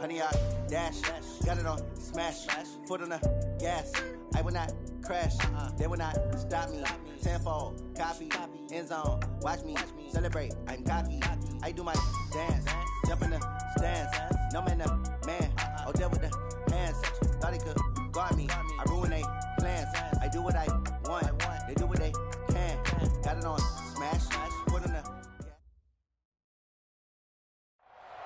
honey, I dash. Got it on smash. Foot on the gas. I will not crash. They will not stop me. Tenfold, copy, end zone. Watch me celebrate. I'm cocky. I do my dance. Jump in the stands. No man, the man. Oh, deal with the hands. Thought he could guard me. I ruin they plans. I do what I want. They do what they can. Got it on smash. Foot on the.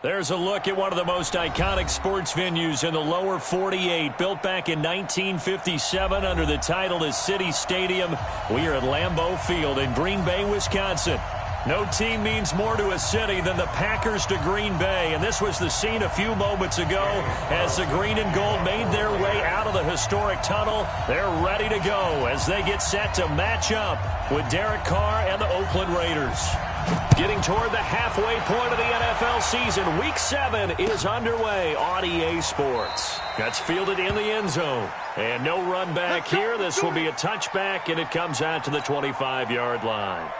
There's a look at one of the most iconic sports venues in the lower 48. Built back in 1957 under the title of City Stadium. We are at Lambeau Field in Green Bay, Wisconsin. No team means more to a city than the Packers to Green Bay. And this was the scene a few moments ago as the green and gold made their way out of the historic tunnel. They're ready to go as they get set to match up with Derek Carr and the Oakland Raiders. Getting toward the halfway point of the NFL season, Week 7 is underway on EA Sports. That's fielded in the end zone. And no run back here. This will be a touchback, and it comes out to the 25-yard line.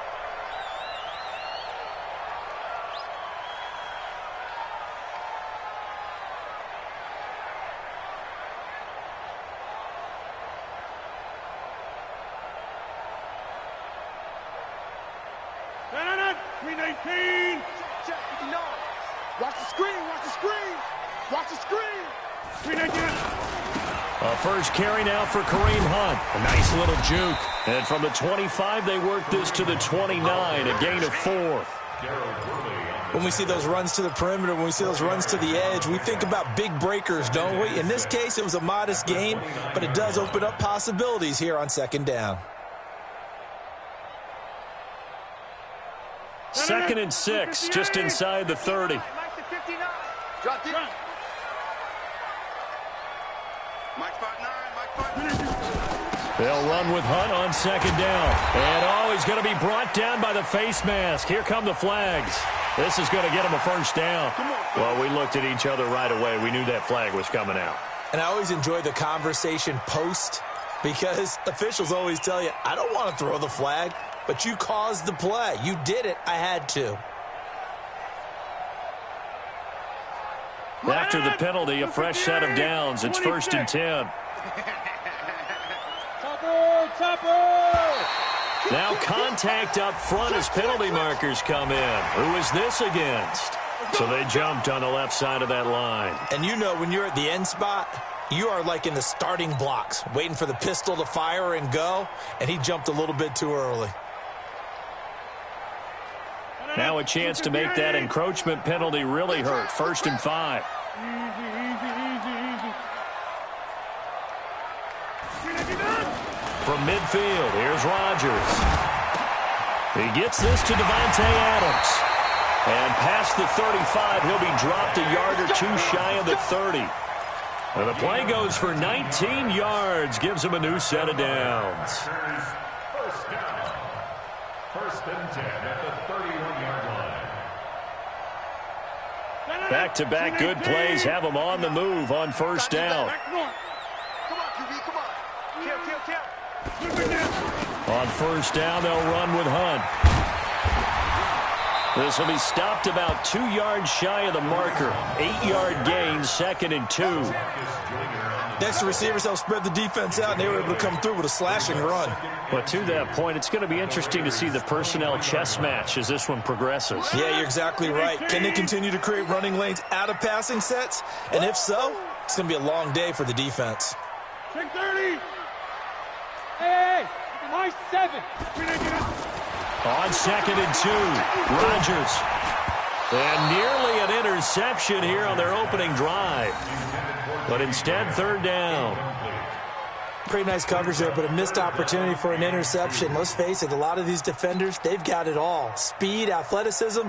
First carry now for Kareem Hunt. A nice little juke. And from the 25, they work this to the 29, a gain of 4. When we see those runs to the perimeter, when we see those runs to the edge, we think about big breakers, don't we? In this case, it was a modest gain, but it does open up possibilities here on second down. 2nd and 6, just inside the 30. They'll run with Hunt on second down. And, he's going to be brought down by the face mask. Here come the flags. This is going to get him a first down. Well, we looked at each other right away. We knew that flag was coming out. And I always enjoy the conversation post because officials always tell you, I don't want to throw the flag, but you caused the play. You did it. I had to. After the penalty, a fresh set of downs. It's 1st and 10. Now contact up front as penalty markers come in. Who is this against? So they jumped on the left side of that line. And you know when you're at the end spot, you are like in the starting blocks, waiting for the pistol to fire and go, and he jumped a little bit too early. Now a chance to make that encroachment penalty really hurt. 1st and 5. From midfield, here's Rodgers. He gets this to Devontae Adams. And past the 35, he'll be dropped a yard or two shy of the 30. And the play goes for 19 yards, gives him a new set of downs. First down. 1st and 10 at the 31-yard line. Back-to-back good plays have him on the move on 1st down. On 1st down, they'll run with Hunt. This will be stopped about 2 yards shy of the marker. 8-yard gain, 2nd and 2. Next, the receivers help spread the defense out, and they were able to come through with a slashing run. But to that point, it's going to be interesting to see the personnel chess match as this one progresses. Yeah, you're exactly right. Can they continue to create running lanes out of passing sets? And if so, it's going to be a long day for the defense. Check 30. Hey, my 7. On 2nd and 2, Rodgers. And nearly an interception here on their opening drive. But instead, 3rd down. Pretty nice coverage there, but a missed opportunity for an interception. Let's face it, a lot of these defenders, they've got it all. Speed, athleticism,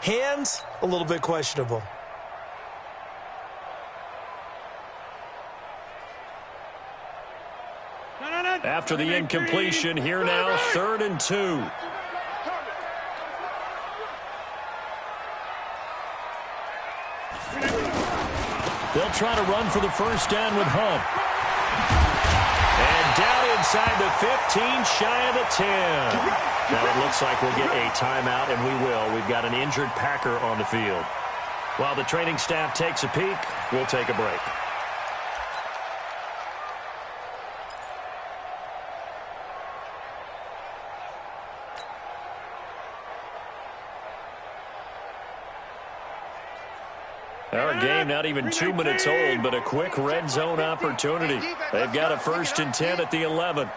hands, a little bit questionable. After the incompletion, here now, 3rd and 2. They'll try to run for the first down with Hunt. And down inside the 15, shy of the 10. Now it looks like we'll get a timeout, and we will. We've got an injured Packer on the field. While the training staff takes a peek, We'll take a break. Our game not even 2 minutes old, but a quick red zone opportunity. They've got a 1st and 10 at the 11.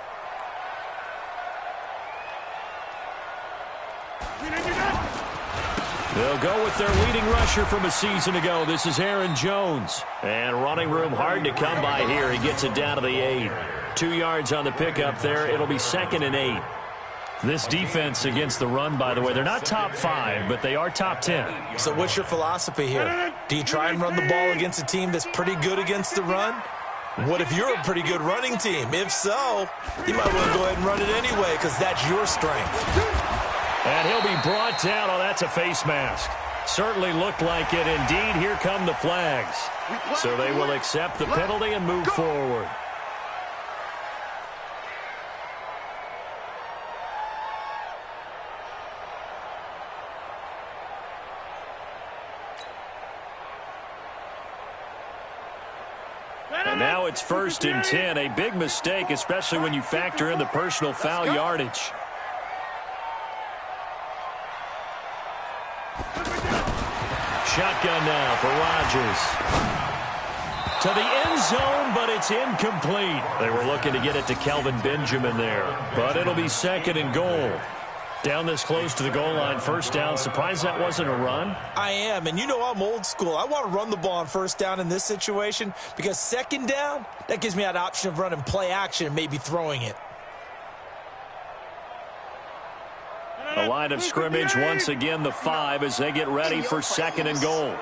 They'll go with their leading rusher from a season ago. This is Aaron Jones. And running room hard to come by here. He gets it down to the 8. 2 yards on the pickup there. It'll be 2nd and 8. This defense against the run, by the way, they're not top 5, but they are top 10. So what's your philosophy here? Do you try and run the ball against a team that's pretty good against the run? What if you're a pretty good running team? If so, you might want to go ahead and run it anyway because that's your strength. And he'll be brought down. Oh, that's a face mask. Certainly looked like it. Indeed, here come the flags. So they will accept the penalty and move forward. And now it's 1st and 10. A big mistake, especially when you factor in the personal foul yardage. Shotgun now for Rodgers. To the end zone, but it's incomplete. They were looking to get it to Kelvin Benjamin there, but it'll be 2nd and goal. Down this close to the goal line, 1st down. Surprised that wasn't a run? I am, and you know I'm old school. I want to run the ball on 1st down in this situation because 2nd down, that gives me that option of running play action and maybe throwing it. A line of scrimmage, once again the 5 as they get ready for 2nd and goal.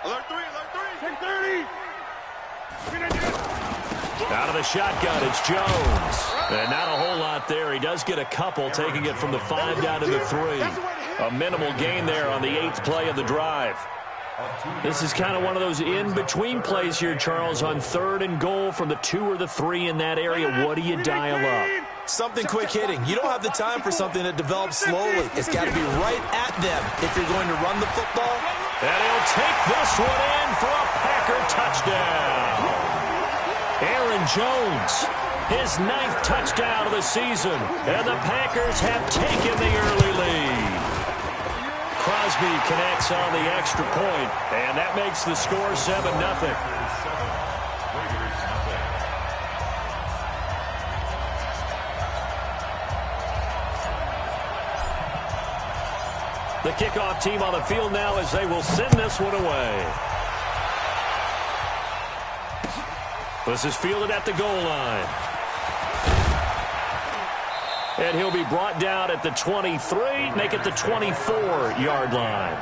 Alert 3, alert 3. Check 30. Out of the shotgun, it's Jones. And not a whole lot there. He does get a couple, taking it from the 5 down to the 3. A minimal gain there on the 8th play of the drive. This is kind of one of those in-between plays here, Charles, on 3rd and goal from the 2 or the 3 in that area. What do you dial up? Something quick hitting. You don't have the time for something that develops slowly. It's got to be right at them if you're going to run the football. And he'll take this one in for a Packer touchdown. Aaron Jones, his 9th touchdown of the season, and the Packers have taken the early lead. Crosby connects on the extra point, and that makes the score 7-0. The kickoff team on the field now as they will send this one away. This is fielded at the goal line. And he'll be brought down at the 23, make it the 24-yard line.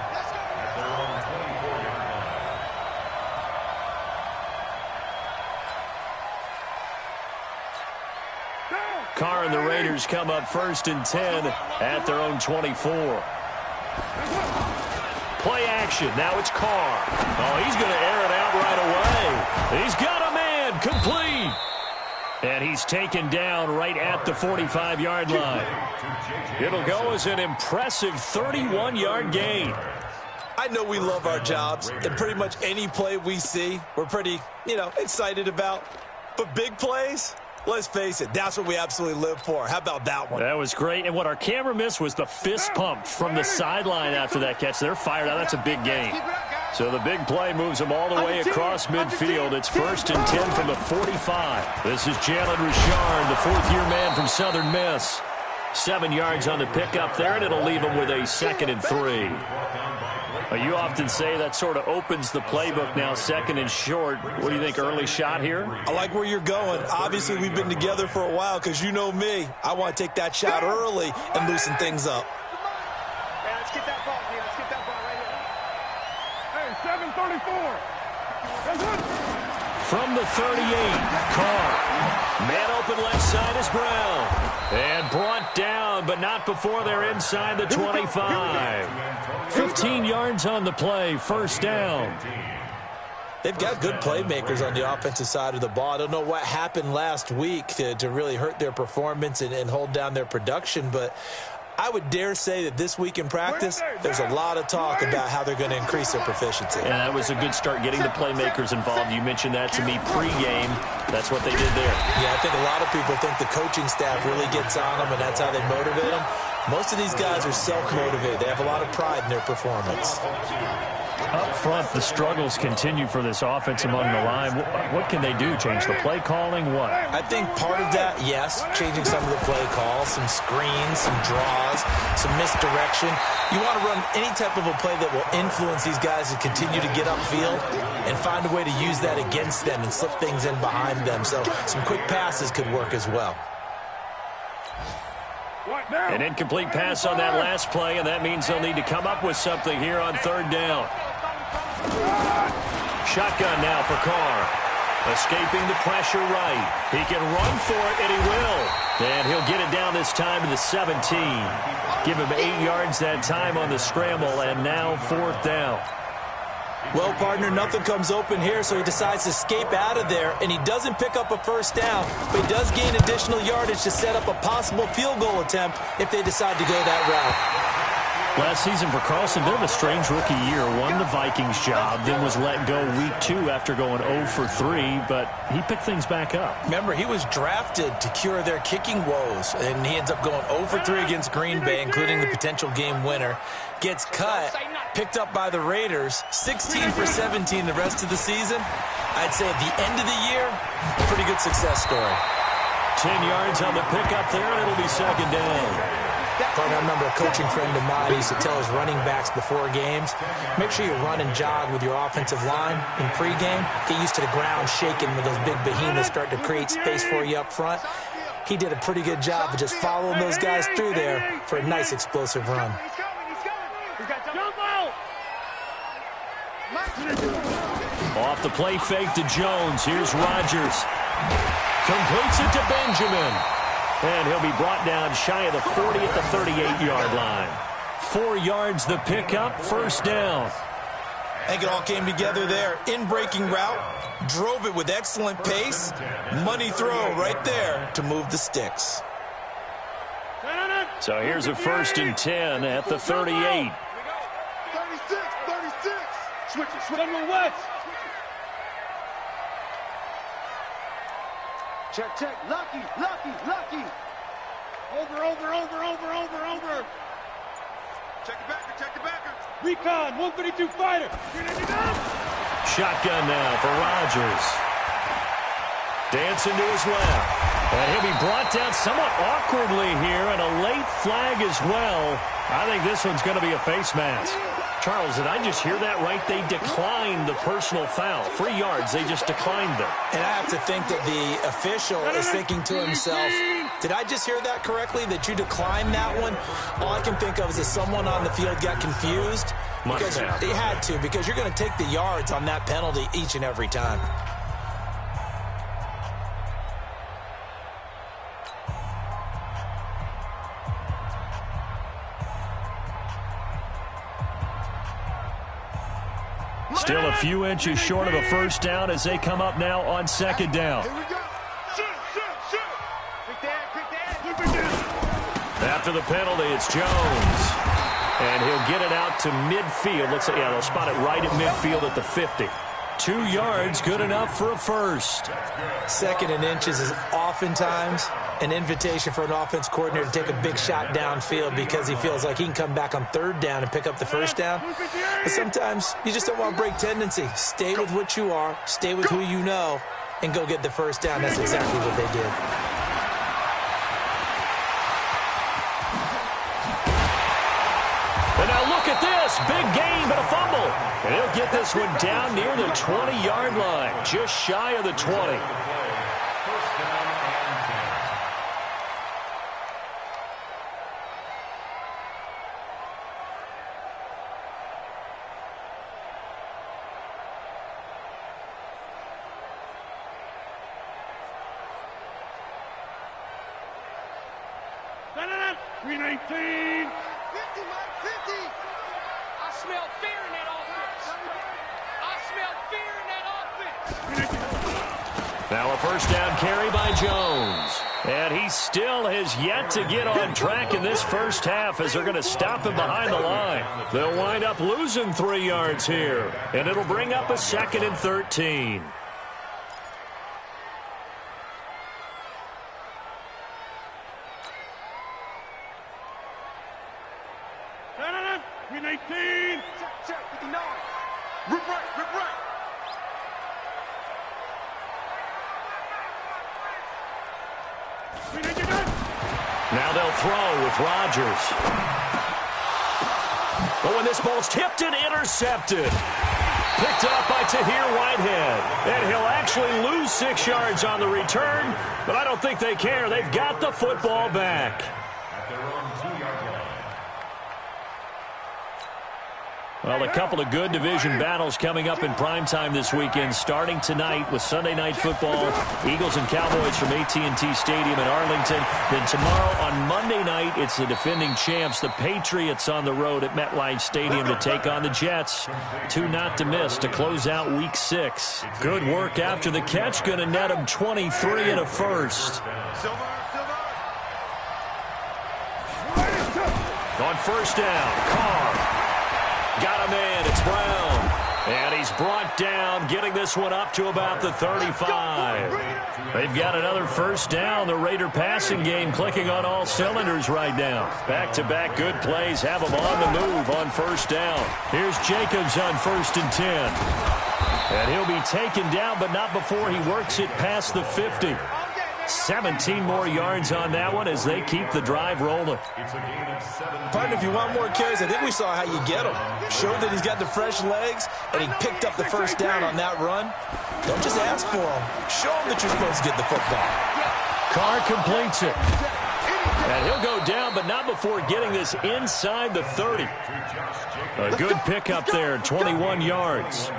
Carr and the Raiders come up 1st and 10 at their own 24. Play action. Now it's Carr. Oh, he's going to air it out right away. He's got a man. Complete. And he's taken down right at the 45-yard line. It'll go as an impressive 31-yard gain. I know we love our jobs, and pretty much any play we see, we're pretty, excited about. But big plays, let's face it, that's what we absolutely live for. How about that one? That was great. And what our camera missed was the fist pump from the sideline after that catch. They're fired out. That's a big gain. So the big play moves them all the way across midfield. It's 1st and 10 from the 45. This is Jalen Richard, the 4th-year man from Southern Miss. 7 yards on the pickup there, and it'll leave them with a 2nd and 3. You often say that sort of opens the playbook now, 2nd and short. What do you think, early shot here? I like where you're going. Obviously, we've been together for a while because you know me. I want to take that shot early and loosen things up. Hey, let's get that ball, man. Let's get that ball right here. Hey, 7:34. From the 38, Carr. Man open left side is Brown. And brought down, but not before they're inside the 25. 15 yards on the play, 1st down. They've got good playmakers on the offensive side of the ball. I don't know what happened last week to really hurt their performance and hold down their production, but I would dare say that this week in practice, there's a lot of talk about how they're going to increase their proficiency. Yeah, that was a good start getting the playmakers involved. You mentioned that to me pregame. That's what they did there. Yeah, I think a lot of people think the coaching staff really gets on them, and that's how they motivate them. Most of these guys are self-motivated. They have a lot of pride in their performance. Up front, the struggles continue for this offense among the line. What can they do? Change the play calling? What? I think part of that, yes, changing some of the play calls, some screens, some draws, some misdirection. You want to run any type of a play that will influence these guys to continue to get upfield and find a way to use that against them and slip things in behind them. So some quick passes could work as well. An incomplete pass on that last play, and that means they'll need to come up with something here on third down. Shotgun now for Carr. Escaping the pressure right. He can run for it, and he will. And he'll get it down this time to the 17. Give him 8 yards that time on the scramble, and now fourth down. Well, partner, nothing comes open here, so he decides to escape out of there, and he doesn't pick up a first down, but he does gain additional yardage to set up a possible field goal attempt if they decide to go that route. Last season for Carlson, bit of a strange rookie year. Won the Vikings job, then was let go week 2 after going 0 for 3, but he picked things back up. Remember, he was drafted to cure their kicking woes, and he ends up going 0 for 3 against Green Bay, including the potential game winner. Gets cut, picked up by the Raiders, 16 for 17 the rest of the season. I'd say at the end of the year, pretty good success story. 10 yards on the pickup there, and it'll be second down. Partner, I remember a coaching friend of mine used to tell his running backs before games, make sure you run and jog with your offensive line in pregame. Get used to the ground shaking when those big behemoths start to create space for you up front. He did a pretty good job of just following those guys through there for a nice explosive run. Off the play fake to Jones. Here's Rodgers. Completes it to Benjamin. And he'll be brought down shy of the 40 at the 38-yard line. 4 yards the pickup, first down. I think it all came together there. In-breaking route, drove it with excellent pace. Money throw right there to move the sticks. So here's a 1st and 10 at the 38. 36. Switch it, West. Check. Lucky. Over. Check the backer. Recon, 132 fighter. Shotgun now for Rodgers. Dancing to his left. And he'll be brought down somewhat awkwardly here, and a late flag as well. I think this one's going to be a face mask. Charles, did I just hear that right? They declined the personal foul. 3 yards, they just declined them. And I have to think that the official is thinking to himself, did I just hear that correctly, that you declined that one? All I can think of is that someone on the field got confused. Because they had to, because you're going to take the yards on that penalty each and every time. Still a few inches short of a first down as they come up now on second down. Here we go. Shoot. Quick dad. After the penalty, it's Jones. And he'll get it out to midfield. They'll spot it right at midfield at the 50. 2 yards, good enough for a first. 2nd and inches is oftentimes an invitation for an offense coordinator to take a big shot downfield because he feels like he can come back on 3rd down and pick up the first down. But sometimes you just don't want to break tendency. Stay with what you are, stay with who you know, and go get the first down. That's exactly what they did. And now look at this. Big gain, but a fumble. And he'll get this one down near the 20-yard line, just shy of the 20. No. 319. 50, Mike, 50. I smell fear in that offense. Now a first down carry by Jones. And he still has yet to get on track in this first half as they're going to stop him behind the line. They'll wind up losing 3 yards here. And it'll bring up a 2nd and 13. Win 18. Check, 59. Rip right. Now they'll throw with Rodgers. Oh, and this ball's tipped and intercepted. Picked up by Tahir Whitehead. And he'll actually lose 6 yards on the return, but I don't think they care. They've got the football back. At their own 2-yard line. Well, a couple of good division battles coming up in primetime this weekend, starting tonight with Sunday Night Football, Eagles and Cowboys from AT&T Stadium in Arlington. Then tomorrow on Monday night, it's the defending champs, the Patriots, on the road at MetLife Stadium to take on the Jets. 2 not to miss to close out Week 6. Good work after the catch, going to net them 23 and a first. On first down, Carr. Got a man, it's Brown. And he's brought down, getting this one up to about the 35. They've got another first down. The Raider passing game clicking on all cylinders right now. Back-to-back good plays have them on the move on first down. Here's Jacobs on 1st and 10. And he'll be taken down, but not before he works it past the 50. 17 more yards on that one as they keep the drive rolling. Partner, if you want more carries, I think we saw how you get them. Showed that he's got the fresh legs, and he picked up the first down on that run. Don't just ask for them. Show them that you're supposed to get the football. Carr completes it. And he'll go down, but not before getting this inside the 30. A good pickup there, 21 yards.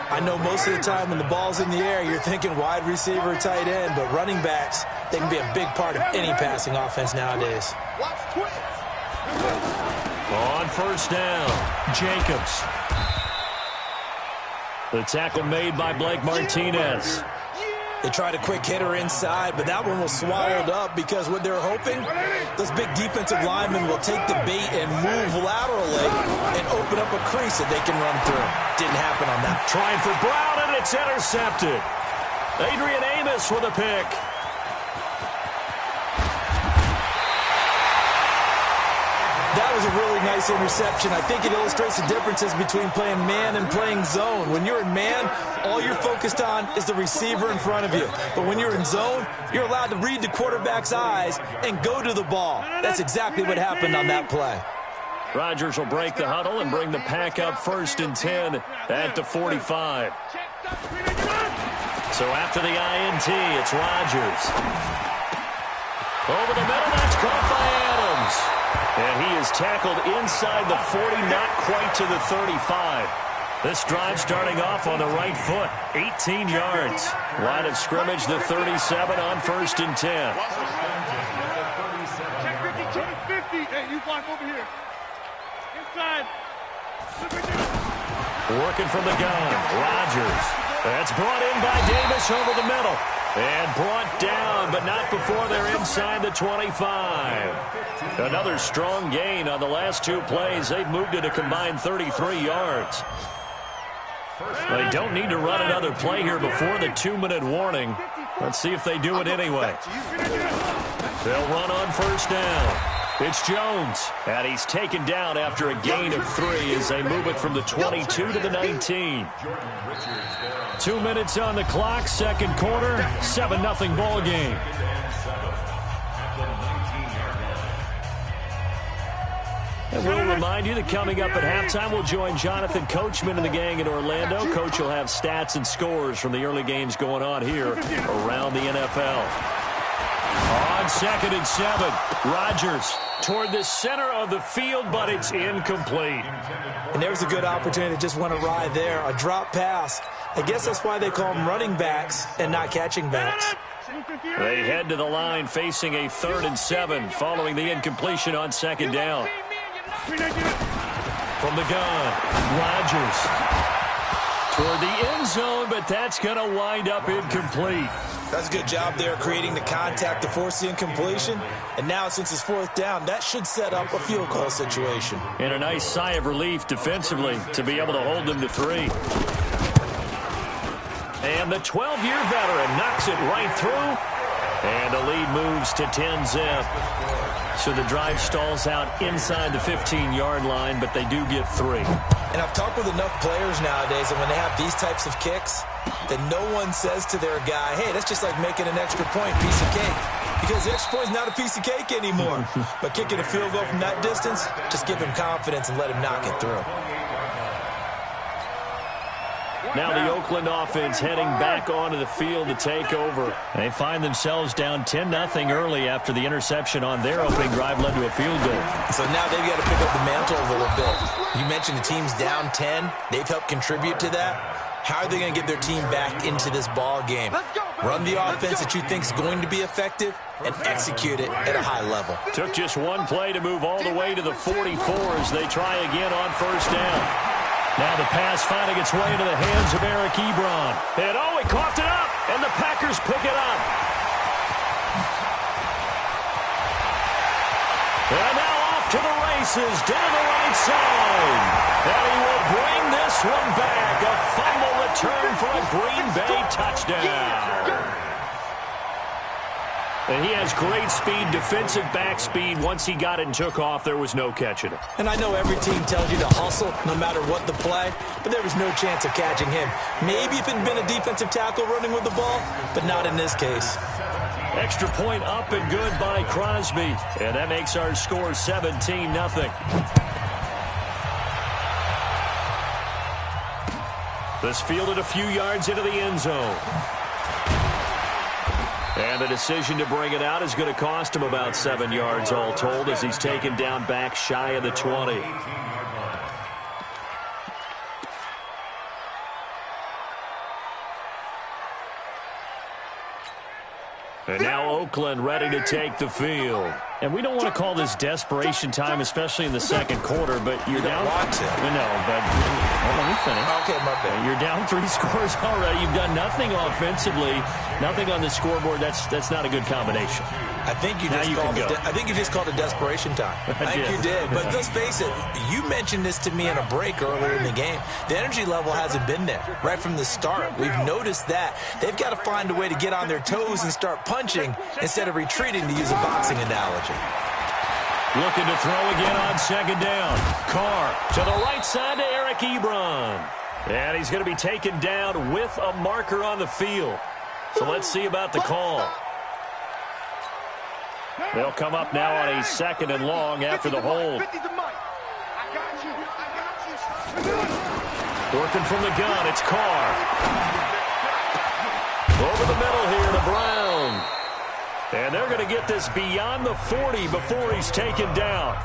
I know most of the time when the ball's in the air, you're thinking wide receiver, tight end, but running backs, they can be a big part of any passing offense nowadays. On first down, Jacobs. The tackle made by Blake Martinez. They tried a quick hitter inside, but that one was swallowed up because what they're hoping, those big defensive linemen will take the bait and move laterally and open up a crease that they can run through. Didn't happen on that. Trying for Brown, and it's intercepted. Adrian Amos with a pick. That was a really nice interception. I think it illustrates the differences between playing man and playing zone. When you're in man, all you're focused on is the receiver in front of you. But when you're in zone, you're allowed to read the quarterback's eyes and go to the ball. That's exactly what happened on that play. Rodgers will break the huddle and bring the pack up 1st and 10 at the 45. So after the INT, it's Rodgers. Over the middle, that's caught by Adams. And he is tackled inside the 40, not quite to the 35. This drive starting off on the right foot, 18 yards. Line of scrimmage, the 37 on 1st and 10. Check 50. Hey, you block over here. Inside. Working from the gun, Rodgers. That's brought in by Davis over the middle. And brought down, but not before they're inside the 25. Another strong gain on the last 2 plays. They've moved it a combined 33 yards. They don't need to run another play here before the 2-minute warning. Let's see if they do it anyway. They'll run on first down. It's Jones, and he's taken down after a gain of 3 as they move it from the 22 to the 19. 2 minutes on the clock, second quarter, 7-0 ball game. And we'll remind you that coming up at halftime, we'll join Jonathan Coachman and the gang in Orlando. Coach will have stats and scores from the early games going on here around the NFL. On 2nd and 7, Rodgers toward the center of the field, but it's incomplete. And there's a good opportunity to just want to ride there, a drop pass. I guess that's why they call them running backs and not catching backs. They head to the line facing a 3rd and 7 following the incompletion on 2nd down. From the gun, Rodgers toward the end zone, but that's going to wind up incomplete. That's a good job there creating the contact to force the incompletion. And now, since it's fourth down, that should set up a field goal situation. And a nice sigh of relief defensively to be able to hold them to 3. And the 12-year veteran knocks it right through. And the lead moves to 10-zip. So the drive stalls out inside the 15-yard line, but they do get 3. And I've talked with enough players nowadays, and when they have these types of kicks, that no one says to their guy, hey, that's just like making an extra point, piece of cake. Because the extra point is not a piece of cake anymore. But kicking a field goal from that distance, just give him confidence and let him knock it through. Now the Oakland offense heading back onto the field to take over. They find themselves down 10-0 early after the interception on their opening drive led to a field goal. So now they've got to pick up the mantle a little bit. You mentioned the team's down 10. They've helped contribute to that. How are they going to get their team back into this ball game? Run the offense that you think is going to be effective and execute it at a high level. Took just one play to move all the way to the 44 as they try again on first down. Now the pass finding its way into the hands of Eric Ebron. And he coughed it up, and the Packers pick it up. And now off to the races down the right side. And he will bring this one back. A fumble return for a Green Bay touchdown. And he has great speed, defensive back speed. Once he got it and took off, there was no catching it. And I know every team tells you to hustle no matter what the play, but there was no chance of catching him. Maybe if it had been a defensive tackle running with the ball, but not in this case. Extra point up and good by Crosby. And that makes our score 17-0. This fielded a few yards into the end zone. And the decision to bring it out is going to cost him about 7 yards all told as he's taken down back shy of the 20. And now Oakland ready to take the field. And we don't want to call this desperation time, especially in the second quarter, but you're down. Want to. No, but well, let me finish. Okay, my bad. You're down 3 scores already. You've done nothing offensively, nothing on the scoreboard. That's not a good combination. I think you just called it desperation time. I think you did. But let's face it, you mentioned this to me in a break earlier in the game. The energy level hasn't been there right from the start. We've noticed that. They've got to find a way to get on their toes and start punching instead of retreating, to use a boxing analogy. Looking to throw again on second down. Carr to the right side to Eric Ebron. And he's going to be taken down with a marker on the field. So let's see about the call. They'll come up now on a 2nd and long after the hold. Working from the gun, it's Carr. Over the middle here to Brown. And they're going to get this beyond the 40 before he's taken down.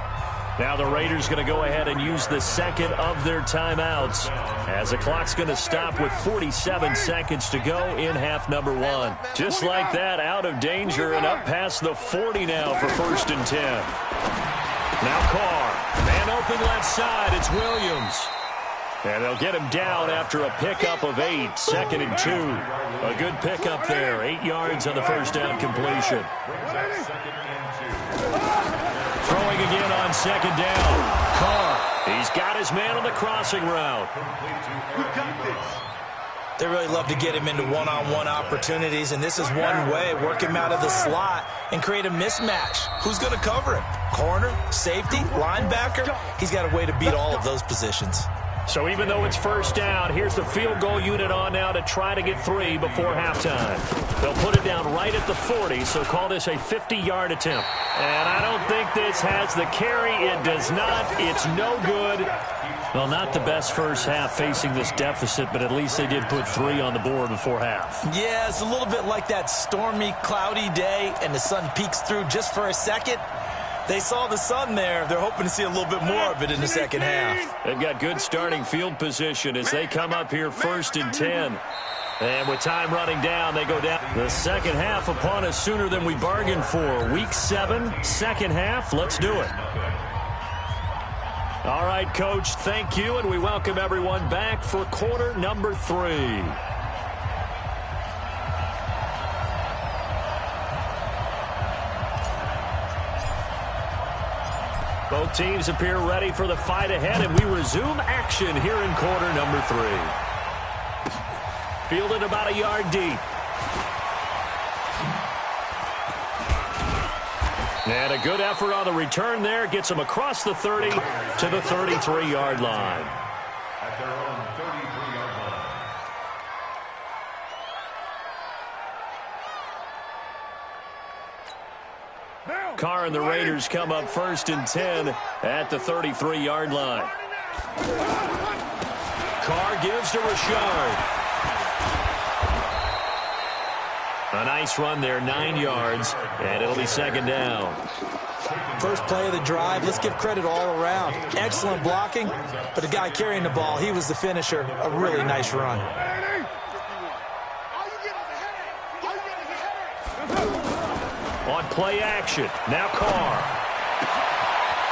Now the Raiders going to go ahead and use the second of their timeouts as the clock's going to stop with 47 seconds to go in half number 1. Just like that, out of danger and up past the 40 now for 1st and 10. Now Carr, man open left side, it's Williams. And they'll get him down after a pickup of 8, 2nd and 2. A good pickup there, 8 yards on the first down completion. Throwing again on second down. Carr, he's got his man on the crossing route. They really love to get him into one-on-one opportunities, and this is one way. Work him out of the slot and create a mismatch. Who's going to cover him? Corner, safety, linebacker? He's got a way to beat all of those positions. So even though it's first down, here's the field goal unit on now to try to get 3 before halftime. They'll put it down right at the 40, so call this a 50-yard attempt. And I don't think this has the carry. It does not. It's no good. Well, not the best first half facing this deficit, but at least they did put 3 on the board before half. Yeah, it's a little bit like that stormy, cloudy day, and the sun peeks through just for a second. They saw the sun there. They're hoping to see a little bit more of it in the second half. They've got good starting field position as they come up here 1st and 10. And with time running down, they go down. The second half upon us sooner than we bargained for. Week 7, second half. Let's do it. All right, Coach, thank you, and we welcome everyone back for quarter number 3. Both teams appear ready for the fight ahead, and we resume action here in quarter number 3. Fielded about a yard deep. And a good effort on the return there. Gets him across the 30 to the 33-yard line. At their own 33-yard line. Carr and the Raiders come up 1st and 10 at the 33-yard line. Carr gives to Richard. A nice run there, 9 yards, and it'll be 2nd down. First play of the drive, let's give credit all around. Excellent blocking, but the guy carrying the ball, he was the finisher. A really nice run. On play action, now Carr.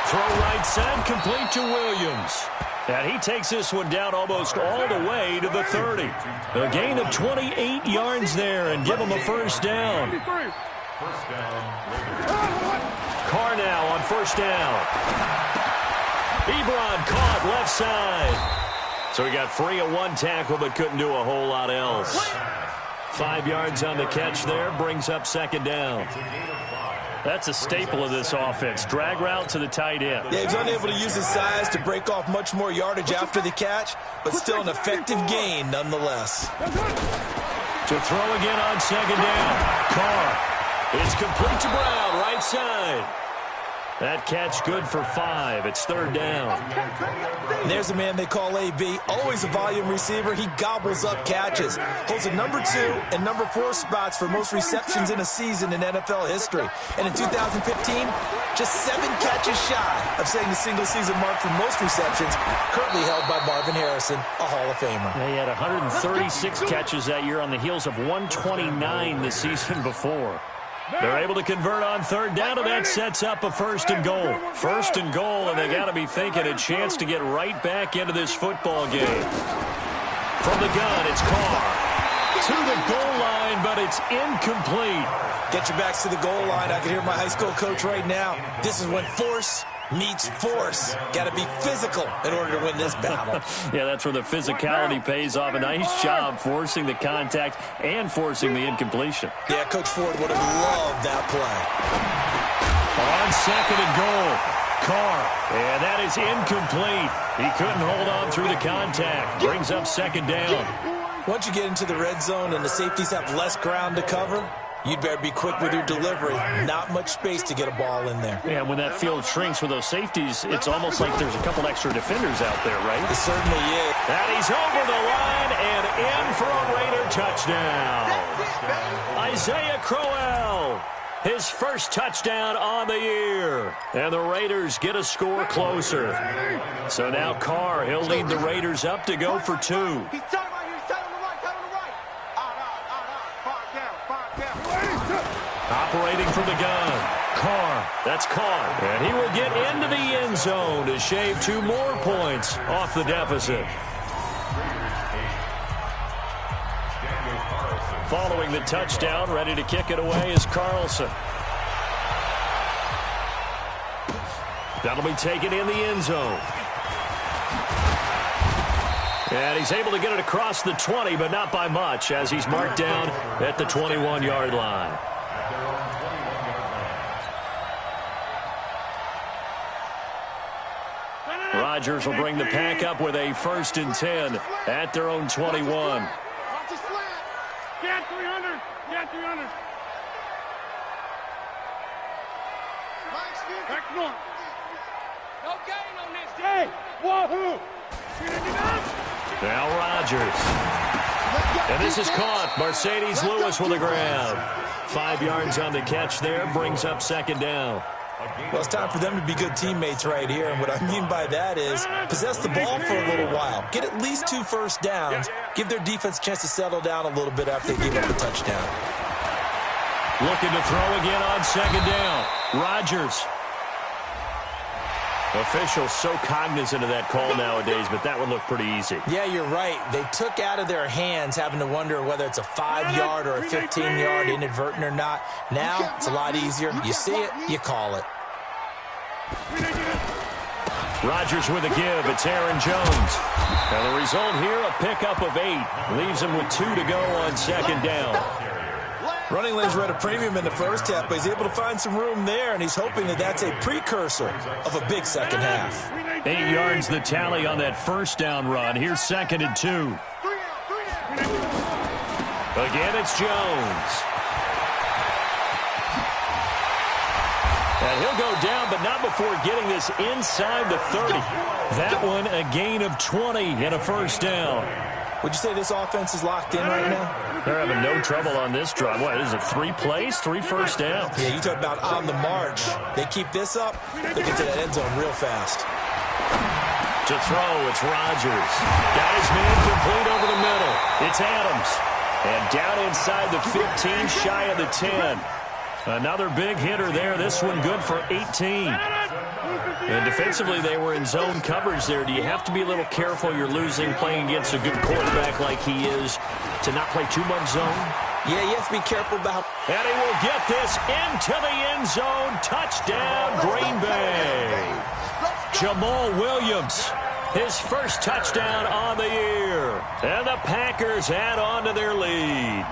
Throw right side, complete to Williams. And he takes this one down almost all the way to the 30. A gain of 28 yards there and give him a 1st down. First down. Carr now on 1st down. Ebron caught left side. So he got free of 1 tackle but couldn't do a whole lot else. 5 yards on the catch there, brings up 2nd down. That's a staple of this offense. Drag route to the tight end. Yeah, he's unable to use his size to break off much more yardage after the catch, but still an effective gain nonetheless. To throw again on 2nd down. Carr. It's complete to Brown, right side. That catch good for 5. It's 3rd down. And there's a man they call AB. Always a volume receiver. He gobbles up catches. Holds a number 2 and number 4 spots for most receptions in a season in NFL history. And in 2015, just 7 catches shy of setting the single-season mark for most receptions, currently held by Marvin Harrison, a Hall of Famer. He had 136 catches that year on the heels of 129 the season before. They're able to convert on 3rd down, and that sets up a 1st and goal. 1st and goal, and they got to be thinking a chance to get right back into this football game. From the gun, it's Carr. To the goal line, but it's incomplete. Get your backs to the goal line. I can hear my high school coach right now. This is when force meets force. Got to be physical in order to win this battle. Yeah, that's where the physicality pays off. A nice job forcing the contact and forcing the incompletion. Yeah, Coach Ford would have loved that play. On 2nd and goal, Carr. And that is incomplete. He couldn't hold on through the contact. Brings up 2nd down. Once you get into the red zone and the safeties have less ground to cover, you'd better be quick with your delivery. Not much space to get a ball in there. Yeah, when that field shrinks with those safeties, it's almost like there's a couple extra defenders out there, right? It certainly is. And he's over the line and in for a Raider touchdown. Isaiah Crowell, his 1st touchdown on the year. And the Raiders get a score closer. So now Carr, he'll lead the Raiders up to go for 2. Operating from the gun, Carr. That's Carr. And he will get into the end zone to shave 2 more points off the deficit. Following the touchdown, ready to kick it away is Carlson. That'll be taken in the end zone. And he's able to get it across the 20, but not by much, as he's marked down at the 21-yard line. Rodgers will bring the pack up with a 1st and 10 at their own 21. Get 300. Get 300. Back north. No gain on this. Hey, wahoo. Now Rodgers. And this is caught. Mercedes Lewis with a grab. 5 yards on the catch there. Brings up 2nd down. Well, it's time for them to be good teammates right here. And what I mean by that is possess the ball for a little while. Get at least 2 first downs. Give their defense a chance to settle down a little bit after they give up a touchdown. Looking to throw again on 2nd down. Rodgers. Officials so cognizant of that call nowadays, but that would look pretty easy. Yeah, you're right. They took out of their hands having to wonder whether it's a 5-yard or a 15-yard inadvertent or not. Now, it's a lot easier. You see it, you call it. Rodgers with a give. It's Aaron Jones. Now the result here, a pickup of 8. Leaves him with 2 to go on second down. Running lanes were at a premium in the first half, but he's able to find some room there, and he's hoping that that's a precursor of a big second half. 8 yards the tally on that first down run. Here's second and 2. Again, it's Jones. And he'll go down, but not before getting this inside the 30. That one a gain of 20 and a first down. Would you say this offense is locked in right now? They're having no trouble on this drive. What is it, 3 plays, 3 first downs? Yeah, you talk about on the march. They keep this up, they'll get to that end zone real fast. To throw, it's Rodgers. Got his man complete over the middle. It's Adams. And down inside the 15, shy of the 10. Another big hitter there. This one good for 18. And defensively, they were in zone coverage there. Do you have to be a little careful? You're losing playing against a good quarterback like he is to not play too much zone? Yeah, you have to be careful about... And he will get this into the end zone. Touchdown, Green Bay. Jamal Williams, his first touchdown on the year. And the Packers add on to their lead.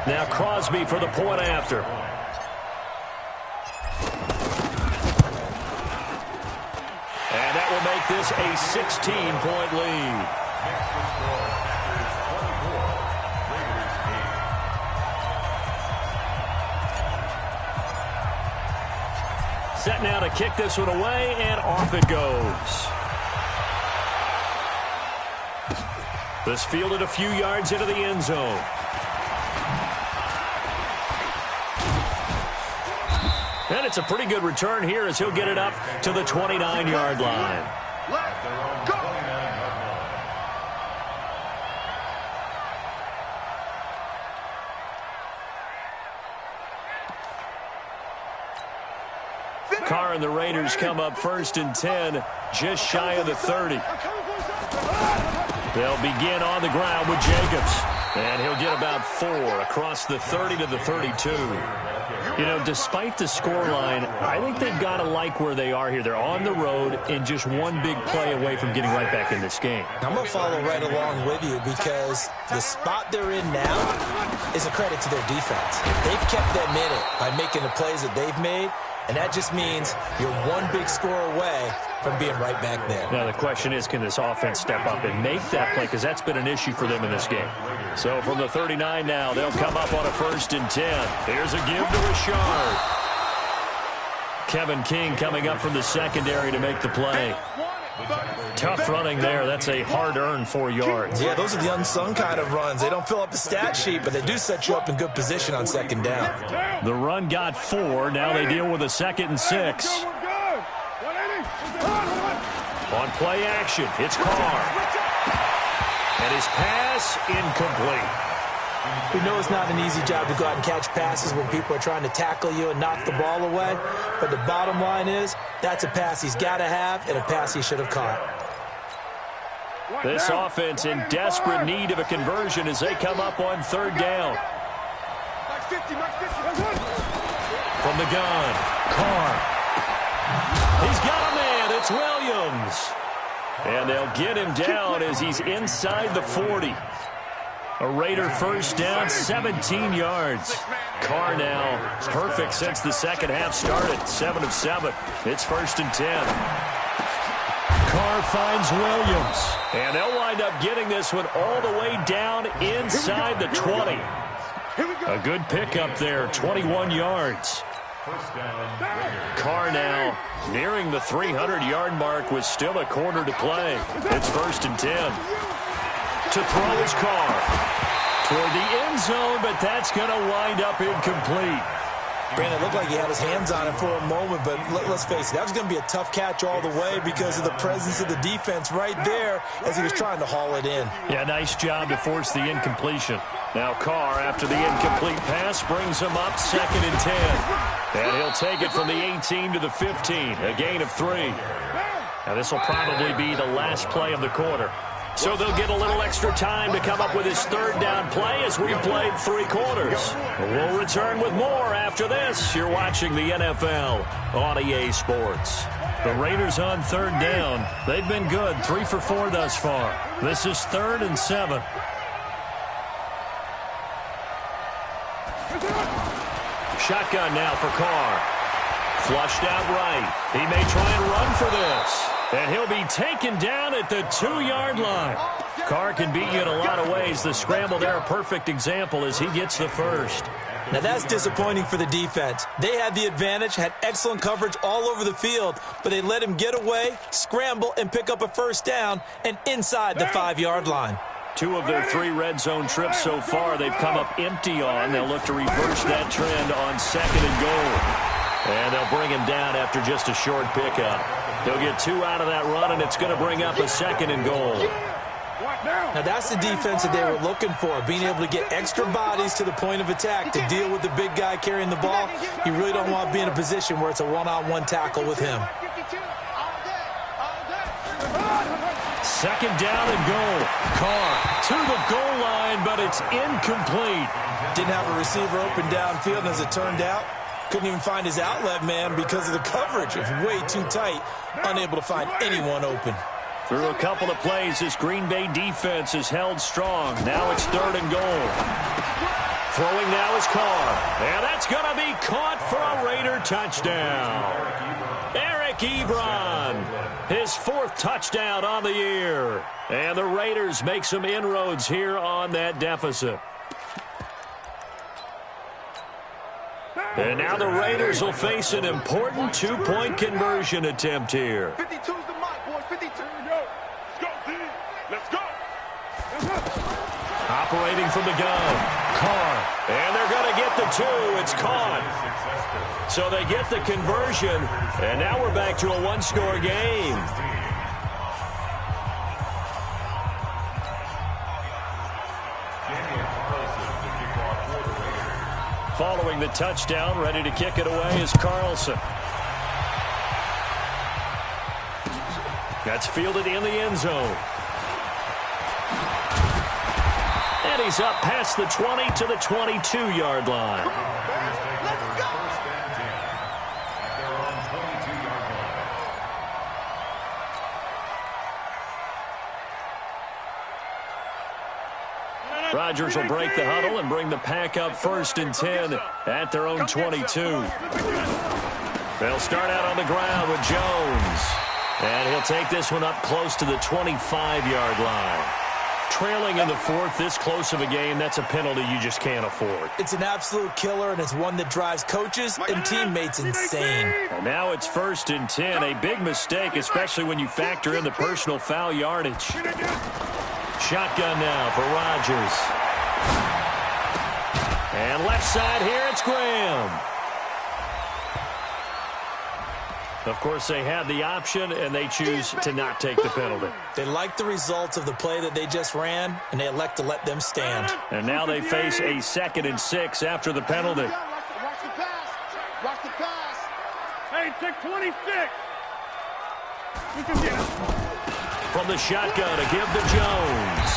Now Crosby for the point after. And that will make this a 16-point lead. Set now to kick this one away, and off it goes. This fielded a few yards into the end zone. And it's a pretty good return here as he'll get it up to the 29-yard line. Let's go. Carr and the Raiders come up first and 10, just shy of the 30. They'll begin on the ground with Jacobs. And he'll get about 4 across the 30 to the 32. You know, despite the scoreline, I think they've got to like where they are here. They're on the road and just one big play away from getting right back in this game. I'm going to follow right along with you because the spot they're in now is a credit to their defense. They've kept them in it by making the plays that they've made, and that just means you're one big score away from being right back there. Now, the question is, can this offense step up and make that play? Because that's been an issue for them in this game. So from the 39 now, they'll come up on a first and 10. Here's a give to Richard. Kevin King coming up from the secondary to make the play. Tough running there. That's a hard-earned 4 yards. Yeah, those are the unsung kind of runs. They don't fill up the stat sheet, but they do set you up in good position on second down. The run got 4. Now they deal with a second and 6. On play action, it's Carr. And his pass incomplete. We know it's not an easy job to go out and catch passes when people are trying to tackle you and knock the ball away. But the bottom line is, that's a pass he's got to have and a pass he should have caught. This offense in desperate need of a conversion as they come up on third down. From the gun, Carr. He's got a man. It's Williams. And they'll get him down as he's inside the 40. A Raider first down, 17 yards. Carr now perfect since the second half started. 7 of 7. It's first and 10. Carr finds Williams. And they'll wind up getting this one all the way down inside the 20. A good pickup there, 21 yards. Carr now nearing the 300-yard mark with still a quarter to play. It's first and 10. To throw is Carr toward the end zone, but that's going to wind up incomplete. Brandon, it looked like he had his hands on it for a moment, but let's face it, that was going to be a tough catch all the way because of the presence of the defense right there as he was trying to haul it in. Yeah, nice job to force the incompletion. Now Carr, after the incomplete pass, brings him up 2nd and 10. And he'll take it from the 18 to the 15, a gain of 3. Now this will probably be the last play of the quarter. So they'll get a little extra time to come up with his 3rd down play as we've played 3 quarters. We'll return with more after this. You're watching the NFL on EA Sports. The Raiders on 3rd down. They've been good, 3 for 4 thus far. This is 3rd and 7. Shotgun now for Carr. Flushed out right. He may try and run for this. And he'll be taken down at the 2-yard line. Carr can beat you in a lot of ways. The scramble there, a perfect example as he gets the first. Now that's disappointing for the defense. They had the advantage, had excellent coverage all over the field, but they let him get away, scramble, and pick up a 1st down and inside the 5-yard line. 2 of their 3 red zone trips so far they've come up empty on. They'll look to reverse that trend on 2nd and goal. And they'll bring him down after just a short pickup. They'll get 2 out of that run, and it's going to bring up a 2nd and goal. Now that's the defense that they were looking for, being able to get extra bodies to the point of attack to deal with the big guy carrying the ball. You really don't want to be in a position where it's a one-on-one tackle with him. 2nd down and goal. Carr to the goal line, but it's incomplete. Didn't have a receiver open downfield, and as it turned out, couldn't even find his outlet man because of the coverage. It's way too tight, unable to find anyone open. Through a couple of plays, this Green Bay defense is held strong. Now it's 3rd and goal. Throwing now is Carr. And that's going to be caught for a Raider touchdown. Eric Ebron, his 4th touchdown on the year. And the Raiders make some inroads here on that deficit. And now the Raiders will face an important 2-point conversion attempt here. 52's the mark, boys. 52. Let's go, D. Let's go. Operating from the gun. Carr. And they're going to get the 2. It's caught. So they get the conversion. And now we're back to a 1-score game. Following the touchdown, ready to kick it away is Carlson. That's fielded in the end zone. And he's up past the 20 to the 22-yard line. Let's go. Rodgers will break the huddle and bring the pack up 1st and 10 at their own 22. They'll start out on the ground with Jones. And he'll take this one up close to the 25-yard line. Trailing in the 4th, this close of a game, that's a penalty you just can't afford. It's an absolute killer, and it's one that drives coaches and teammates insane. And now it's 1st and 10, a big mistake, especially when you factor in the personal foul yardage. Shotgun now for Rodgers. And left side here, it's Graham. Of course, they had the option, and they choose to not take the penalty. They like the results of the play that they just ran, and they elect to let them stand. And now they face a 2nd and 6 after the penalty. Watch the pass. Watch the pass. Hey, take 26. You can get it. From the shotgun to give to Jones.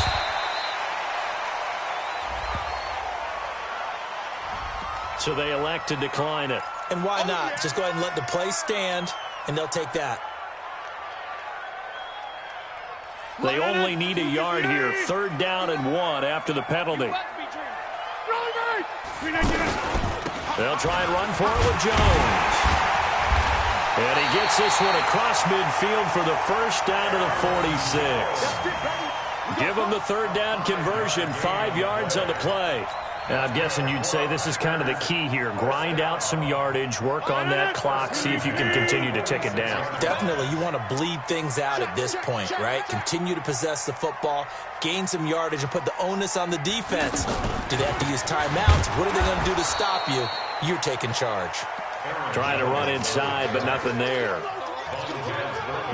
So they elect to decline it. And why not? Just go ahead and let the play stand, and they'll take that. They only need a yard here. 3rd down and 1 after the penalty. They'll try and run for it with Jones. And he gets this one across midfield for the 1st down to the 46. Give him the 3rd down conversion, 5 yards on the play. I'm guessing you'd say this is kind of the key here. Grind out some yardage, work on that clock, see if you can continue to tick it down. Definitely, you want to bleed things out at this point, right? Continue to possess the football, gain some yardage, and put the onus on the defense. Do they have to use timeouts? What are they going to do to stop you? You're taking charge. Trying to run inside, but nothing there.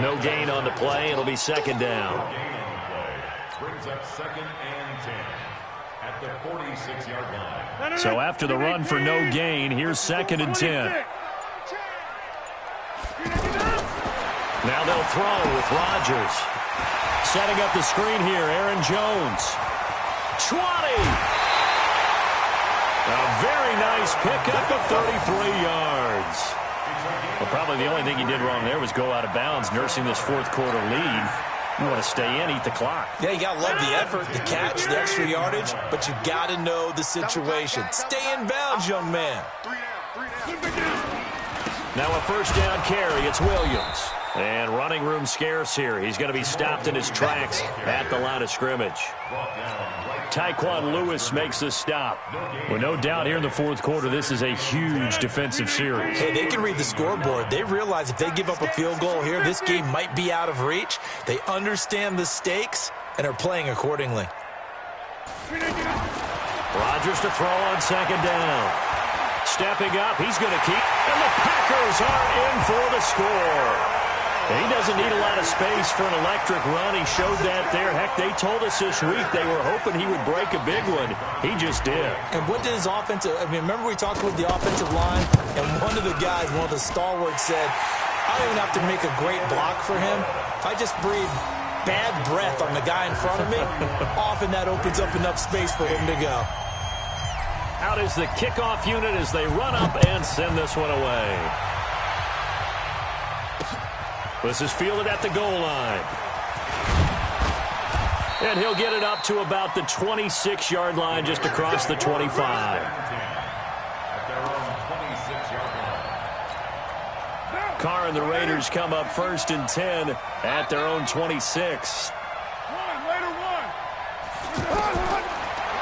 No gain on the play. It'll be second down. Brings up 2nd and 10 at the 46-yard line. So after the run for no gain, here's 2nd and 10. Now they'll throw with Rodgers. Setting up the screen here, Aaron Jones. 20! A very nice pickup of 33 yards. Well, probably the only thing he did wrong there was go out of bounds, nursing this fourth-quarter lead. You want to stay in, eat the clock. Yeah, you got to love the effort, the catch, the extra yardage, but you got to know the situation. Stay in bounds, young man. Now a first down carry. It's Williams. And running room scarce here. He's going to be stopped in his tracks at the line of scrimmage. Tyquan Lewis makes the stop. Well, no doubt here in the fourth quarter, this is a huge defensive series. Hey, they can read the scoreboard. They realize if they give up a field goal here, this game might be out of reach. They understand the stakes and are playing accordingly. Rodgers to throw on second down. Stepping up, he's going to keep. And the Packers are in for the score. He doesn't need a lot of space for an electric run. He showed that there. Heck, they told us this week they were hoping he would break a big one. He just did. And what did his offensive – I mean, remember we talked with the offensive line, and one of the guys, one of the stalwarts said, I don't even have to make a great block for him. If I just breathe bad breath on the guy in front of me, often that opens up enough space for him to go. Out is the kickoff unit as they run up and send this one away. This is fielded at the goal line. And he'll get it up to about the 26-yard line, just across the 25. Carr and the Raiders come up 1st and 10 at their own 26.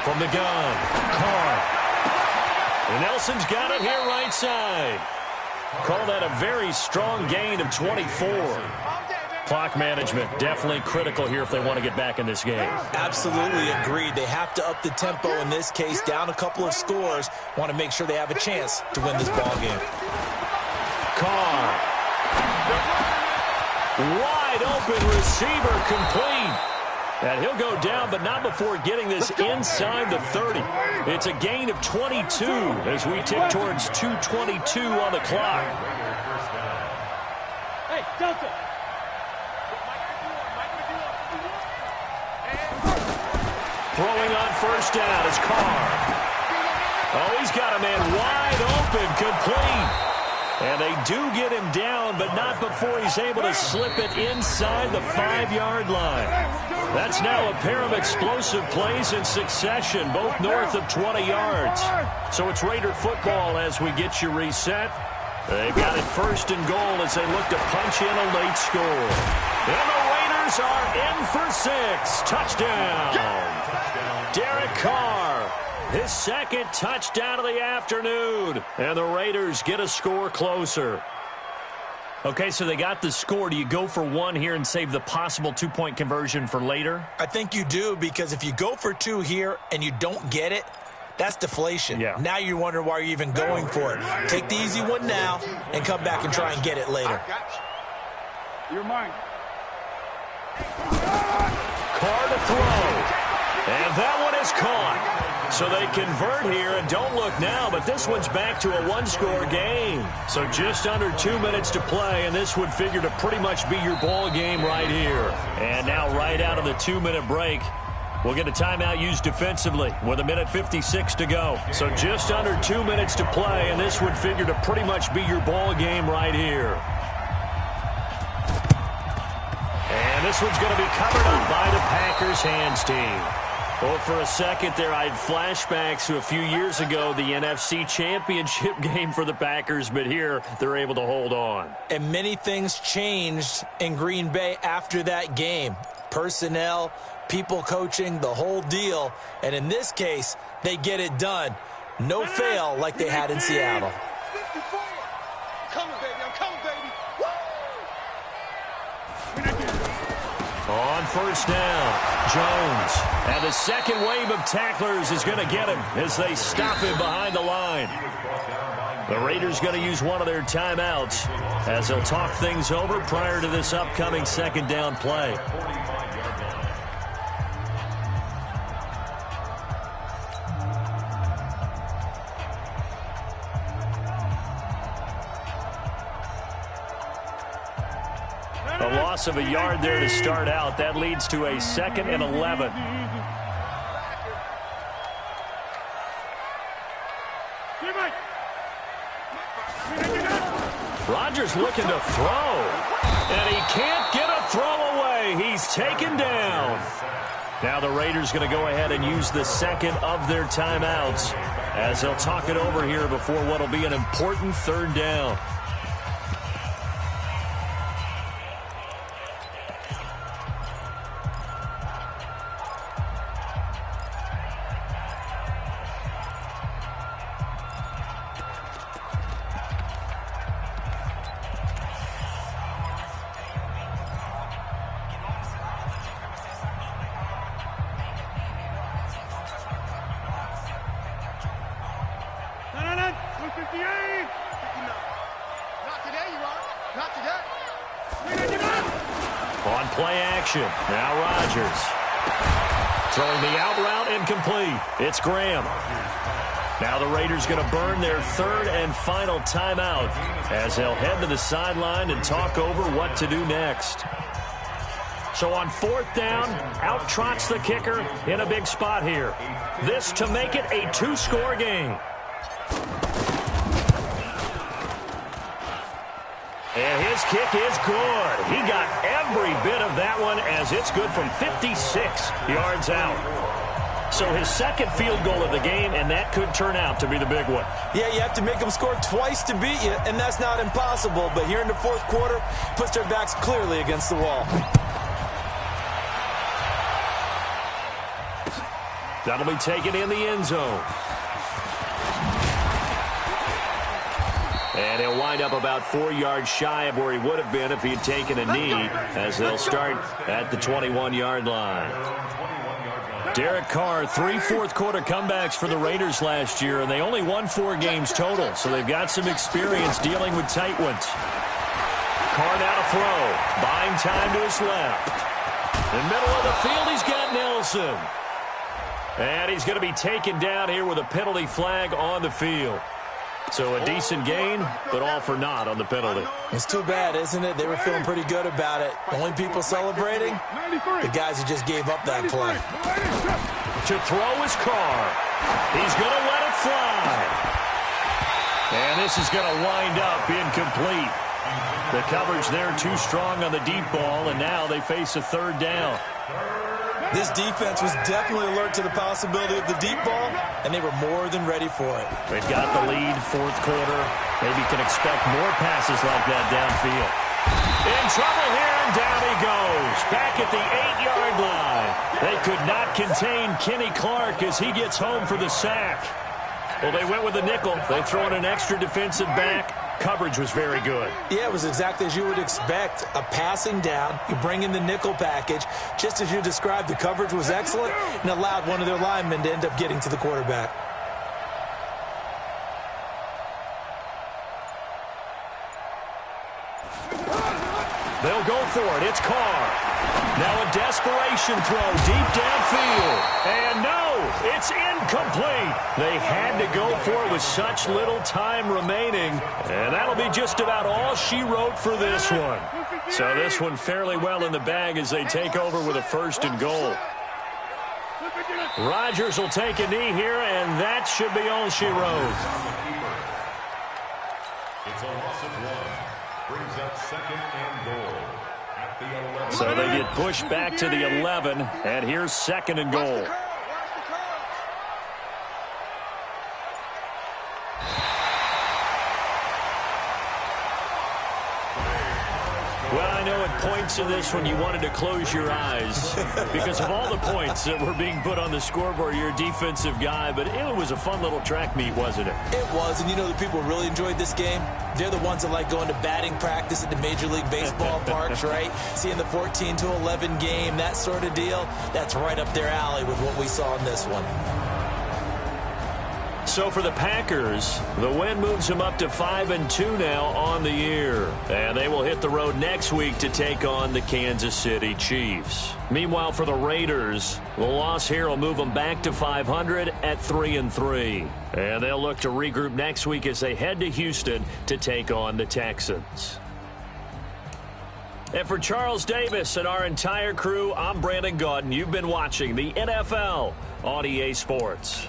From the gun, Carr. And Nelson's got it here right side. Call that a very strong gain of 24. Clock management definitely critical here if they want to get back in this game. Absolutely agreed. They have to up the tempo in this case, down a couple of scores. Want to make sure they have a chance to win this ball game. Carr. Wide open receiver complete. And he'll go down, but not before getting this inside the 30. It's a gain of 22 as we tick towards 2:22 on the clock. Hey, Delta. Throwing on first down is Carr. Oh, he's got a man wide open, complete. And they do get him down, but not before he's able to slip it inside the 5-yard line. That's now a pair of explosive plays in succession, both north of 20 yards. So it's Raider football as we get you reset. They've got it 1st and goal as they look to punch in a late score. And the Raiders are in for 6. Touchdown. Derek Carr. His 2nd touchdown of the afternoon. And the Raiders get a score closer. Okay, so they got the score. Do you go for 1 here and save the possible 2-point conversion for later? I think you do, because if you go for 2 here and you don't get it, that's deflation. Yeah. Now you're wondering why you're even going for it. Take the easy one now and come back and try and get it later. You're mine. Carr to throw. And that one is caught. So they convert here, and don't look now, but this one's back to a 1-score game. So just under 2 minutes to play, and this would figure to pretty much be your ball game right here. And now right out of the 2-minute break, we'll get a timeout used defensively with 1:56 to go. So just under 2 minutes to play, and this would figure to pretty much be your ball game right here. And this one's going to be covered up by the Packers hands team. Well, for a second there, I had flashbacks to a few years ago, the NFC Championship game for the Packers, but here they're able to hold on. And many things changed in Green Bay after that game. personnel, people coaching, the whole deal. And in this case, they get it done. No fail like they had in Seattle. 54. I'm coming, baby. I'm coming, baby. Woo! On first down, Jones. And the second wave of tacklers is going to get him as they stop him behind the line. The Raiders going to use one of their timeouts as they'll talk things over prior to this upcoming second down play. A loss of a yard there to start out. That leads to a 2nd and 11. Rodgers looking to throw, and he can't get a throw away. He's taken down. Now the Raiders going to go ahead and use the second of their timeouts as they'll talk it over here before what will be an important third down. On play action, now Rodgers. Throwing the out route incomplete. It's Graham. Now the Raiders going to burn their third and final timeout as they'll head to the sideline and talk over what to do next. So on fourth down, out trots the kicker in a big spot here. This to make it a two-score game. And his kick is good. He got every bit of that one as it's good from 56 yards out. So his second field goal of the game, and that could turn out to be the big one. Yeah, you have to make them score twice to beat you, and that's not impossible. But here in the fourth quarter, puts their backs clearly against the wall. That'll be taken in the end zone. And he'll wind up about 4 yards shy of where he would have been if he had taken a knee, as they'll start at the 21-yard line. Derek Carr, 3 fourth-quarter comebacks for the Raiders last year, and they only won 4 games total, so they've got some experience dealing with tight ones. Carr now to throw, buying time to his left. In the middle of the field, he's got Nelson. And he's going to be taken down here with a penalty flag on the field. So a decent gain, but all for naught on the penalty. It's too bad, isn't it? They were feeling pretty good about it. The only people celebrating, the guys who just gave up that play. To throw is Carr. He's going to let it fly. And this is going to wind up incomplete. The coverage there too strong on the deep ball, and now they face a third down. This defense was definitely alert to the possibility of the deep ball, and they were more than ready for it. They've got the lead, fourth quarter. Maybe can expect more passes like that downfield. In trouble here, and down he goes. Back at the 8-yard line. They could not contain Kenny Clark as he gets home for the sack. Well, they went with the nickel. They throw in an extra defensive back. Coverage was very good. Yeah, it was exactly as you would expect. A passing down, you bring in the nickel package. Just as you described, the coverage was excellent and allowed one of their linemen to end up getting to the quarterback. They'll go for it. It's Carr. Now a desperation throw deep downfield. And no, it's incomplete. They had to go for it with such little time remaining. And that'll be just about all she wrote for this one. So this one fairly well in the bag as they take over with a first and goal. Rodgers will take a knee here, and that should be all she wrote. It's a loss of 1. Brings up second and goal at the 11. So they get pushed back to the 11, and here's second and goal. Well, I know at points in this one you wanted to close your eyes because of all the points that were being put on the scoreboard. You're a defensive guy, but it was a fun little track meet, wasn't it? It was, and you know the people who really enjoyed this game? They're the ones that like going to batting practice at the Major League Baseball parks, right? Seeing the 14-11 game, that sort of deal. That's right up their alley with what we saw in this one. So for the Packers, the win moves them up to 5-2 now on the year. And they will hit the road next week to take on the Kansas City Chiefs. Meanwhile, for the Raiders, the loss here will move them back to 500 at 3-3. And they'll look to regroup next week as they head to Houston to take on the Texans. And for Charles Davis and our entire crew, I'm Brandon Gaudin. You've been watching the NFL on EA Sports.